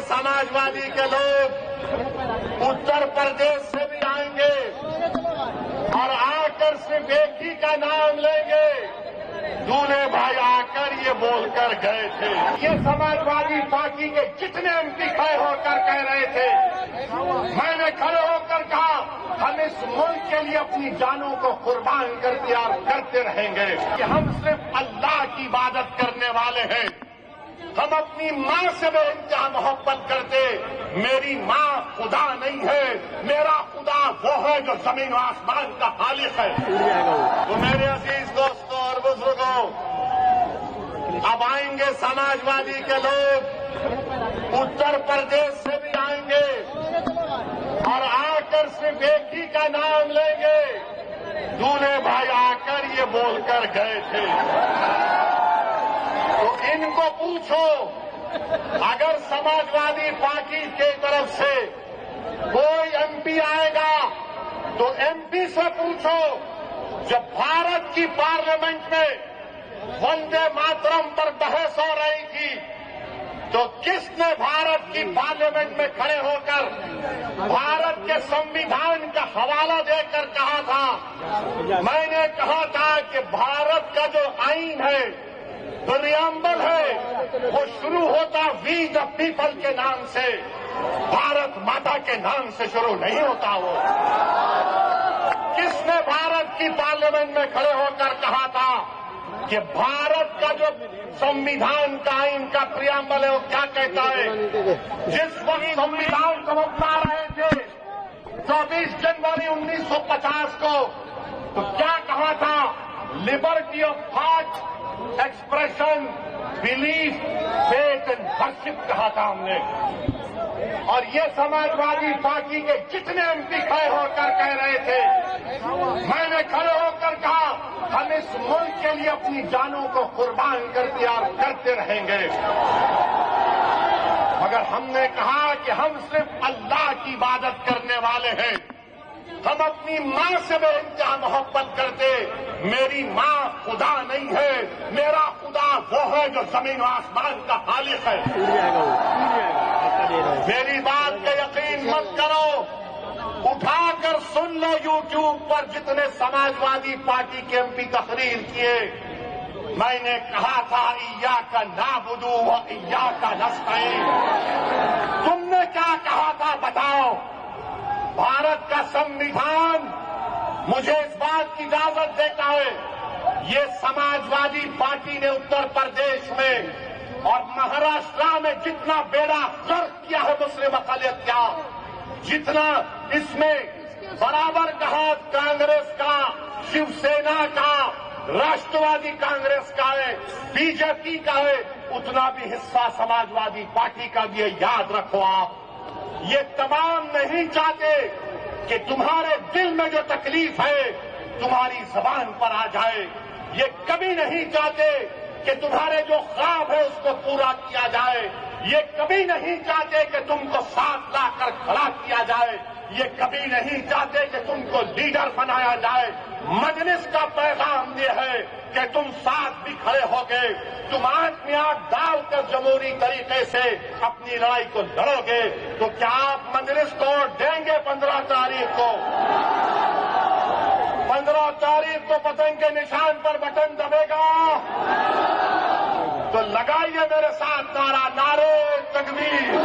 समाजवादी के लोग उत्तर प्रदेश से भी आएंगे और आकर सिर्फ एक ही का नाम लेंगे। दूल्हे भाई आकर ये बोलकर गए थे। ये समाजवादी पार्टी के जितने एमपी खड़े होकर कह रहे थे, मैंने खड़े होकर कहा हम इस मुल्क के लिए अपनी जानों को कुर्बान कर दिया और करते रहेंगे कि हम सिर्फ अल्लाह की इबादत करने वाले हैं। हम अपनी माँ से बेइंतहा मोहब्बत करते। मेरी माँ खुदा नहीं है, मेरा खुदा वो है जो जमीन और आसमान का खालिक है। तो मेरे अजीज दोस्तों और बुजुर्गों, अब आएंगे समाजवादी के लोग उत्तर प्रदेश से भी आएंगे और आकर सिर्फ एक ही का नाम लेंगे। दूल्हे भाई आकर ये बोलकर गए थे। तो इनको पूछो, अगर समाजवादी पार्टी की तरफ से कोई एमपी आएगा तो एमपी से पूछो, जब भारत की पार्लियामेंट में वंदे मातरम पर बहस हो रही थी तो किसने भारत की पार्लियामेंट में खड़े होकर भारत के संविधान का हवाला देकर कहा था? मैंने कहा था कि भारत का जो आईन है, प्रियम्बल है, वो शुरू होता वी द पीपल के नाम से, भारत माता के नाम से शुरू नहीं होता। वो किसने भारत की पार्लियामेंट में खड़े होकर कहा था कि भारत का जो संविधान का आईन का प्रियम्बल है वो क्या कहता है? जिस वक्त संविधान को अपना रहे थे 24 जनवरी 1950 को, तो क्या कहा था? Liberty of thought, expression, belief, faith and worship कहा था हमने। और ये समाजवादी पार्टी के जितने एमपी खड़े होकर कह रहे थे, मैंने खड़े होकर कहा हम इस मुल्क के लिए अपनी जानों को कुर्बान कर दिया और करते रहेंगे। मगर हमने कहा कि हम सिर्फ अल्लाह की इबादत करने वाले हैं। हम अपनी माँ से बेइंतहा मोहब्बत करते। मेरी माँ खुदा नहीं है, मेरा खुदा वो है जो जमीन और आसमान का खालिक है। मेरी बात का यकीन मत करो, उठाकर सुन लो यूट्यूब पर जितने समाजवादी पार्टी के एमपी तकरीर किए। मैंने कहा था इय्याका नाबुदु व इय्याका नस्तईन। तुमने क्या कहा था बताओ? भारत का संविधान मुझे इस बात की इजाजत देता है। ये समाजवादी पार्टी ने उत्तर प्रदेश में और महाराष्ट्र में जितना बेड़ा गर्क किया है मुस्लिम अक़लियत का, जितना इसमें बराबर कहा कांग्रेस का, शिवसेना का, राष्ट्रवादी कांग्रेस का है, बीजेपी का है, उतना भी हिस्सा समाजवादी पार्टी का भी है। याद रखो आप, ये तमाम नहीं चाहते कि तुम्हारे दिल में जो तकलीफ है तुम्हारी जबान पर आ जाए। ये कभी नहीं चाहते कि तुम्हारे जो ख्वाब है उसको पूरा किया जाए। ये कभी नहीं चाहते कि तुमको साथ लाकर खड़ा किया जाए। ये कभी नहीं चाहते कि तुमको लीडर बनाया जाए। मजलिस का पैगाम ये है कि तुम साथ भी खड़े हो गए, तुम आंख में आंख डालकर जमहूरी तरीके से अपनी लड़ाई को लड़ोगे। तो क्या आप मजलिस को देंगे 15 तारीख को? 15 तारीख को पतंग के निशान पर बटन दबेगा। तो लगाइए मेरे साथ नारा, नारे तकबीर।